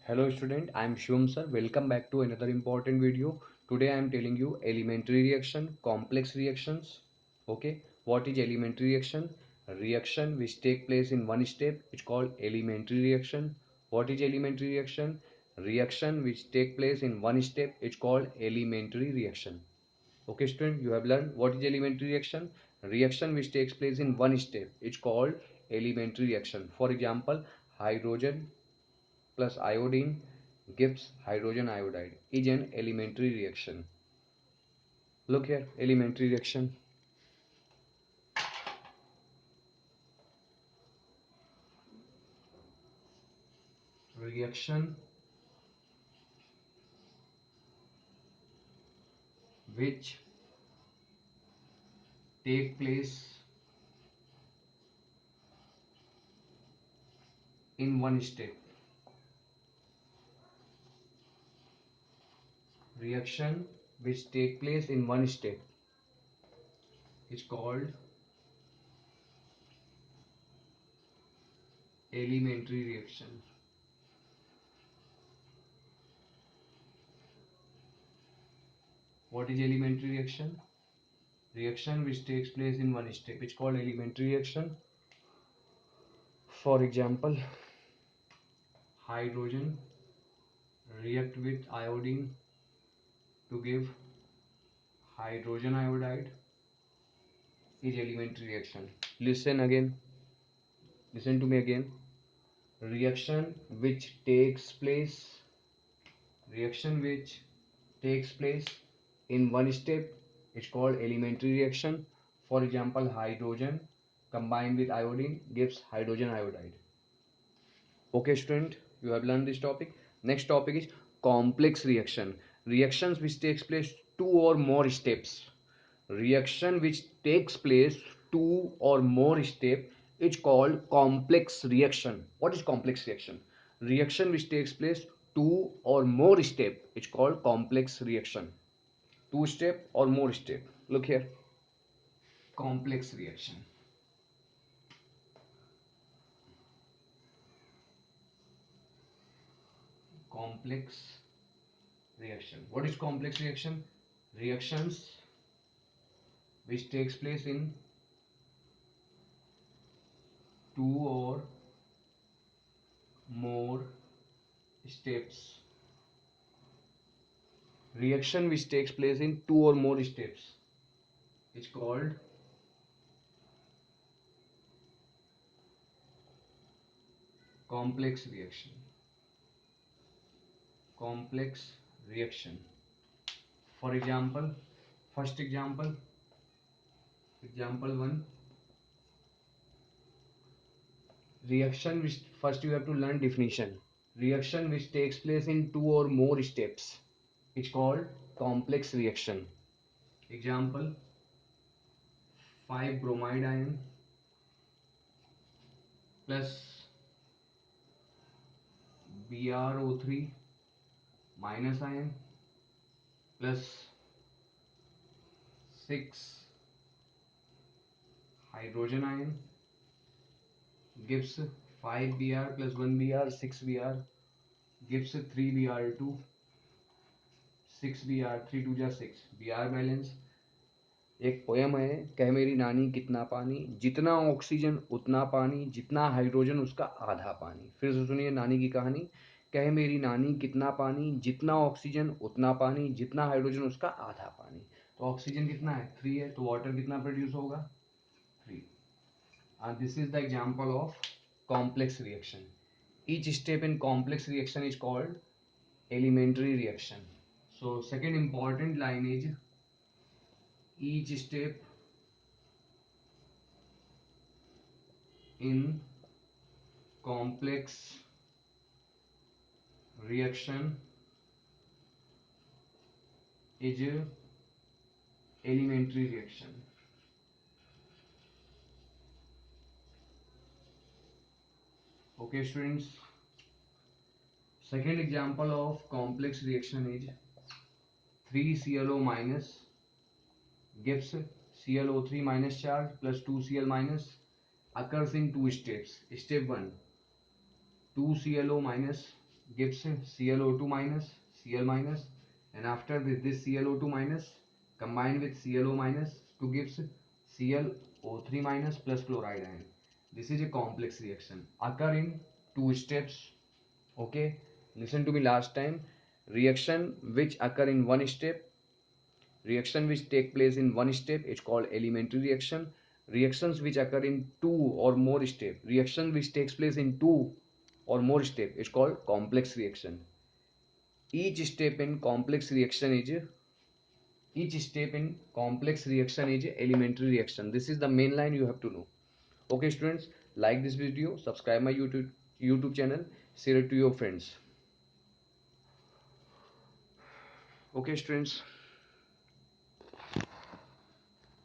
Hello student, I am Shivam sir. Welcome back to another important video. Today I am telling you elementary reaction, complex reactions. Okay, what is elementary reaction? A reaction which take place in one step is called elementary reaction. What is elementary reaction? Reaction which take place in one step is called elementary reaction. Okay student, you have learned what is elementary reaction. Reaction which takes place in one step is called elementary reaction. For example, hydrogen plus iodine gives hydrogen iodide is an elementary reaction. Look here, elementary reaction. Reaction which take place in one step. Reaction which take place in one step is called elementary reaction. What is elementary reaction? Reaction which takes place in one step is called elementary reaction. For example, hydrogen react with iodine to give hydrogen iodide is elementary reaction. Listen again. Listen to me again. Reaction which takes place. Reaction which takes place in one step is called elementary reaction. For example, hydrogen combined with iodine gives hydrogen iodide. Okay, student, you have learned this topic. Next topic is complex reaction. Reactions which takes place two or more steps. Reaction which takes place two or more step is called complex reaction. What is complex reaction? Reaction which takes place two or more step is called complex reaction. Two step or more step. Look here. Complex reaction. Complex reaction. What is complex reaction? Reactions which takes place in two or more steps. Reaction which takes place in two or more steps is called complex reaction. Complex reaction. For example, first example 1, reaction which first you have to learn definition. Reaction which takes place in two or more steps is called complex reaction. Example, 5 bromide ion plus BrO3 minus ion plus 6 hydrogen ion gives 5 Br plus 1 Br, 6 Br gives 3 Br2, 6 Br, 3 2 जा 6 Br balance. एक poem है, कह मेरी नानी कितना पानी, जितना oxygen उतना पानी, जितना हाइड्रोजन उसका आधा पानी. फिर से सुनिए नानी की कहानी. कह मेरी नानी कितना पानी, जितना ऑक्सीजन उतना पानी, जितना हाइड्रोजन उसका आधा पानी. तो ऑक्सीजन कितना है 3 है, तो वाटर कितना प्रोड्यूस होगा 3. And this is the example of complex reaction. Each step in complex reaction is called elementary reaction. So second important line is each step in complex reaction is elementary reaction. Okay students, second example of complex reaction is 3ClO minus gives ClO3 minus charge plus 2Cl minus occurs in two steps. Step 1, 2ClO minus gives ClO2 minus, Cl minus, and after this ClO2 minus combined with ClO minus to gives ClO3 minus plus chloride ion. This is a complex reaction occur in two steps. Okay, listen to me last time. Reaction which occur in one step, reaction which take place in one step is called elementary reaction. Reactions which occur in two or more step, reaction which takes place in two or more step is called complex reaction. Each step in complex reaction is elementary reaction. This is the main line you have to know. Okay students, like this video, subscribe my youtube channel, share it to your friends. Okay students.